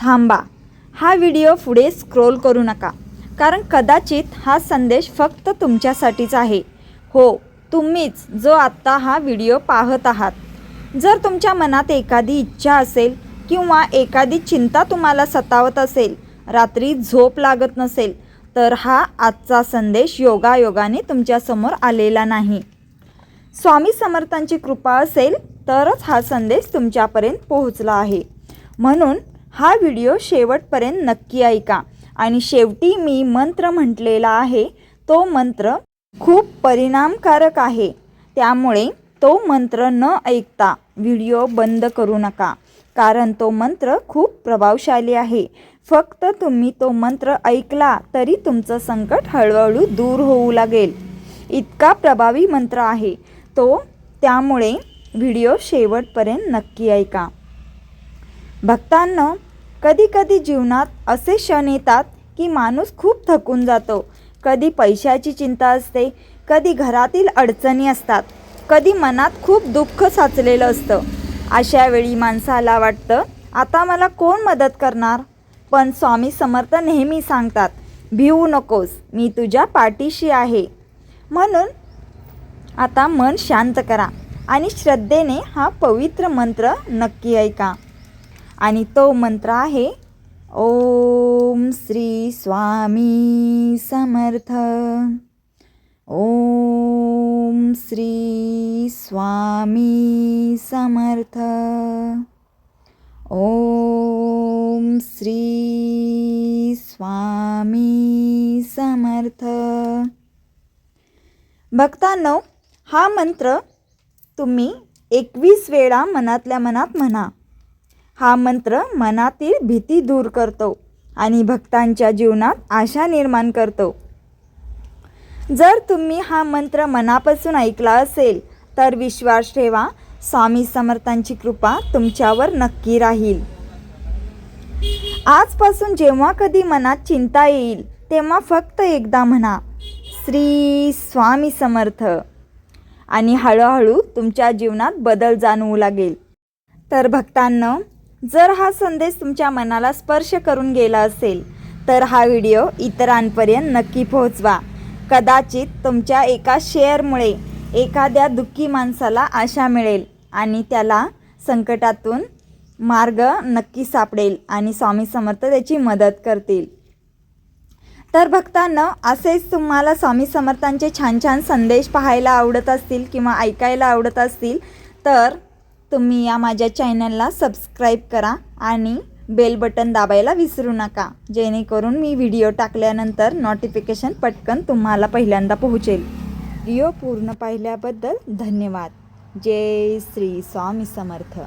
थांबा, हा व्हिडिओ पुढे स्क्रोल करू नका, कारण कदाचित हा संदेश फक्त तुमच्यासाठीच आहे. हो, तुम्हीच जो आत्ता हा व्हिडिओ पाहत आहात. जर तुमच्या मनात एखादी इच्छा असेल किंवा एखादी चिंता तुम्हाला सतावत असेल, रात्री झोप लागत नसेल, तर हा आजचा संदेश योगायोगाने तुमच्यासमोर आलेला नाही. स्वामी समर्थांची कृपा असेल तरच हा संदेश तुमच्यापर्यंत पोहोचला आहे. म्हणून हा व्हिडिओ शेवटपर्यंत नक्की ऐका. आणि शेवटी मी मंत्र म्हटलेला आहे, तो मंत्र खूप परिणामकारक आहे. त्यामुळे तो मंत्र न ऐकता व्हिडिओ बंद करू नका, कारण तो मंत्र खूप प्रभावशाली आहे. फक्त तुम्ही तो मंत्र ऐकला तरी तुमचं संकट हळूहळू दूर होऊ लागेल. इतका प्रभावी मंत्र आहे तो. त्यामुळे व्हिडिओ शेवटपर्यंत नक्की ऐका. भक्तांनो, कधी जीवनात असे क्षण येतात की माणूस खूप थकून जातो. कधी पैशाची चिंता असते, कधी घरातील अडचणी असतात, कधी मनात खूप दुःख साचलेलं असतं. अशा वेळी माणसाला वाटतं, आता मला कोण मदत करणार? पण स्वामी समर्थ नेहमी सांगतात, भिवू नकोस, मी तुझ्या पाठीशी आहे. म्हणून आता मन शांत करा आणि श्रद्धेने हा पवित्र मंत्र नक्की ऐका. आणि तो मंत्र आहे, ओम श्री स्वामी समर्थ. ओम श्री स्वामी समर्थ. ओम श्री स्वामी समर्थ. भक्तांनो, हा मंत्र तुम्ही 21 वेळा मनातल्या मनात म्हणा. हा मंत्र मनातील भीती दूर करतो आणि भक्तांच्या जीवनात आशा निर्माण करतो. जर तुम्ही हा मंत्र मनापासून ऐकला असेल तर विश्वास ठेवा, स्वामी समर्थांची कृपा तुमच्यावर नक्की राहील. आजपासून जेव्हा कधी मनात चिंता येईल तेव्हा फक्त एकदा म्हणा, श्री स्वामी समर्थ, आणि हळूहळू तुमच्या जीवनात बदल जाणवू लागेल. तर भक्तांनो, जर हा संदेश तुमच्या मनाला स्पर्श करून गेला असेल तर हा व्हिडिओ इतरांपर्यंत नक्की पोहोचवा. कदाचित तुमच्या एका शेअरमुळे एखाद्या दुःखी माणसाला आशा मिळेल आणि त्याला संकटातून मार्ग नक्की सापडेल आणि स्वामी समर्थ त्याची मदत करतील. तर भक्तांनो, असेच तुम्हाला स्वामी समर्थांचे छान छान संदेश पाहायला आवडत असतील किंवा ऐकायला आवडत असतील तर तुम्ही या माझ्या चॅनलला सबस्क्राईब करा आणि बेल बटन दाबायला विसरू नका, जेणेकरून मी व्हिडिओ टाकल्यानंतर नोटिफिकेशन पटकन तुम्हाला पहिल्यांदा पोहोचेल. व्हिडिओ पूर्ण पाहिल्याबद्दल धन्यवाद. जय श्री स्वामी समर्थ.